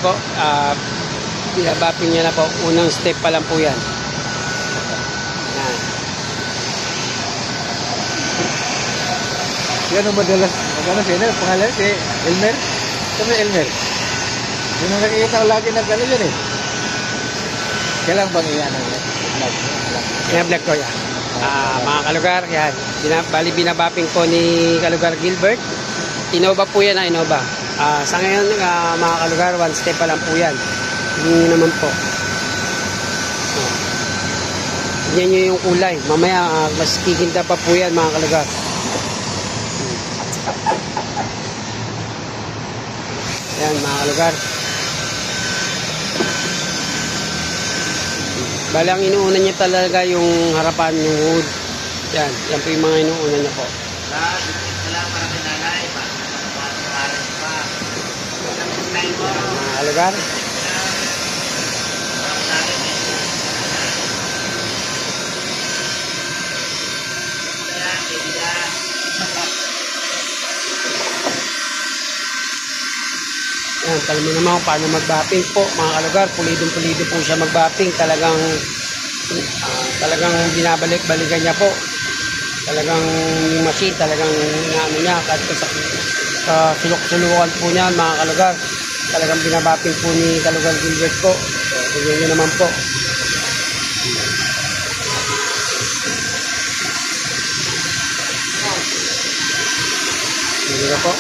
po, binabapping niya na po. Unang step pa lang po yan. Yan. Yan ang madalas. Magkano siya na? Pangalan si Elmer? Sabi Elmer. Yung nakikita ko lagi ng gano'n yun eh. Kailangan bang iyan ang vlog? Bina-vlog ko yan. Mga kalugar, yan. Bali binabapping po ni Kalugar Gilbert. Innova po yan, Innova. Sa ngayon, mga kalugar, one step pa lang po yan. Hindi naman po. Tignan nyo yung kulay. Mamaya, mas kikinda pa po yan, mga kalugar. Yan, mga kalugar. Bali, ang inuuna niya talaga yung harapan, yung wood. Yan, yan po yung mga inuuna niya po. Mga kalugar. Yan, alam mo naman kung paano mag-bapping po, mga kalugar. Pulidong-pulido po siya mag-bapping. Talagang binabalik-balikan niya po. Talagang yung machine, talagang ano niya, kahit sa sulok-sulukan po niya, mga kalugar. Talagang binabapping po ni Kalugar Gilbert po. Tignan niyo naman po. Tignan niyo po.